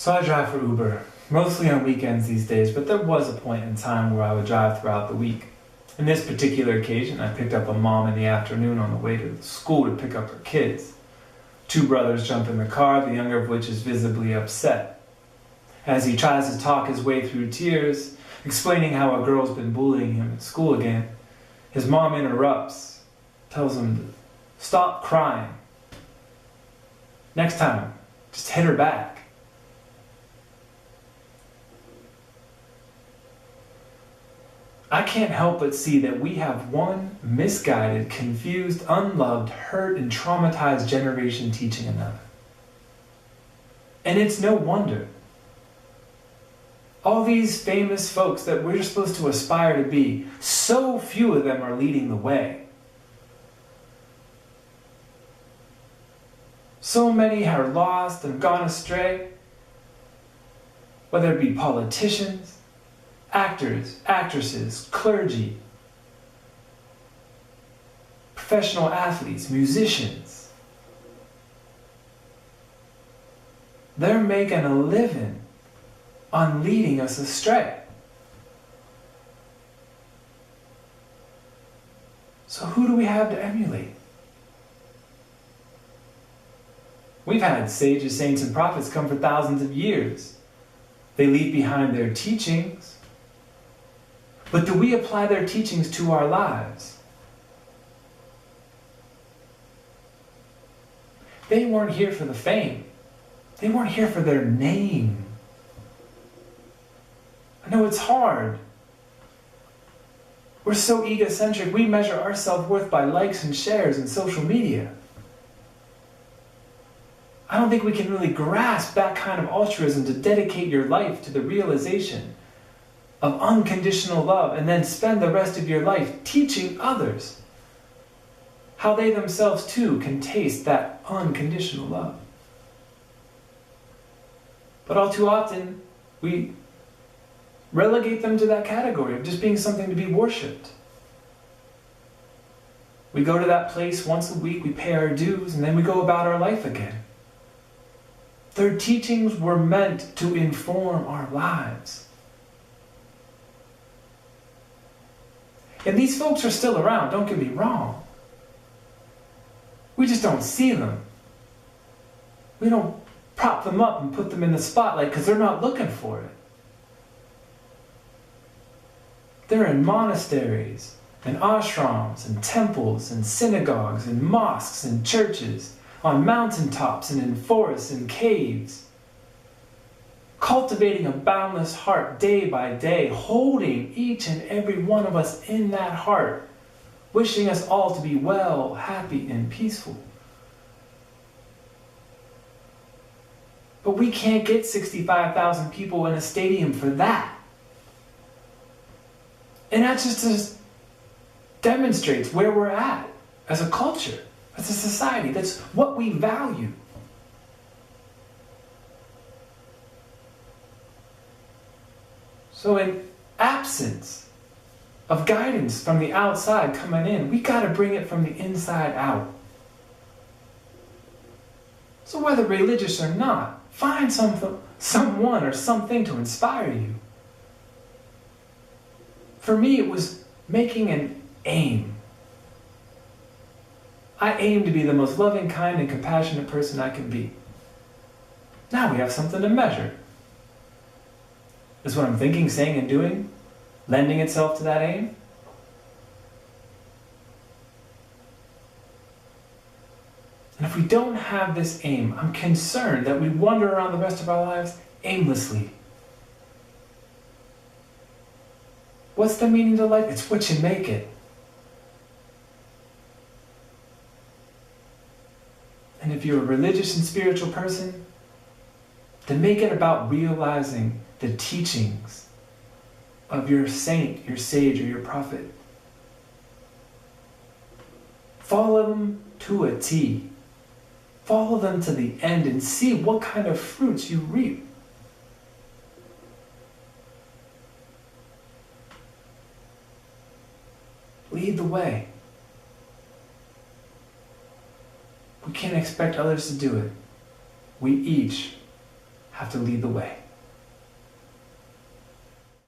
So I drive for Uber, mostly on weekends these days, but there was a point in time where I would drive throughout the week. In this particular occasion, I picked up a mom in the afternoon on the way to school to pick up her kids. Two brothers jump in the car, the younger of which is visibly upset. As he tries to talk his way through tears, explaining how a girl's been bullying him at school again, his mom interrupts, tells him to stop crying. Next time, just hit her back. I can't help but see that we have one misguided, confused, unloved, hurt, and traumatized generation teaching another. And it's no wonder. All these famous folks that we're supposed to aspire to be, so few of them are leading the way. So many are lost and gone astray, whether it be politicians, actors, actresses, clergy, professional athletes, musicians. They're making a living on leading us astray. So who do we have to emulate? We've had sages, saints, and prophets come for thousands of years. They leave behind their teachings. But do we apply their teachings to our lives? They weren't here for the fame. They weren't here for their name. I know it's hard. We're so egocentric, we measure our self-worth by likes and shares in social media. I don't think we can really grasp that kind of altruism to dedicate your life to the realization of unconditional love and then spend the rest of your life teaching others how they themselves too can taste that unconditional love. But all too often, we relegate them to that category of just being something to be worshipped. We go to that place once a week, we pay our dues, and then we go about our life again. Their teachings were meant to inform our lives. And these folks are still around, don't get me wrong. We just don't see them. We don't prop them up and put them in the spotlight because they're not looking for it. They're in monasteries and ashrams and temples and synagogues and mosques and churches, on mountaintops and in forests and caves, cultivating a boundless heart day by day, holding each and every one of us in that heart, wishing us all to be well, happy, and peaceful. But we can't get 65,000 people in a stadium for that. And that just demonstrates where we're at as a culture, as a society. That's what we value. So in absence of guidance from the outside coming in, we got to bring it from the inside out. So whether religious or not, find someone or something to inspire you. For me, it was making an aim. I aim to be the most loving, kind, and compassionate person I can be. Now we have something to measure. Is what I'm thinking, saying, and doing lending itself to that aim? And if we don't have this aim, I'm concerned that we wander around the rest of our lives aimlessly. What's the meaning to life? It's what you make it. And if you're a religious and spiritual person, then make it about realizing the teachings of your saint, your sage, or your prophet. Follow them to a T. Follow them to the end and see what kind of fruits you reap. Lead the way. We can't expect others to do it. We each have to lead the way.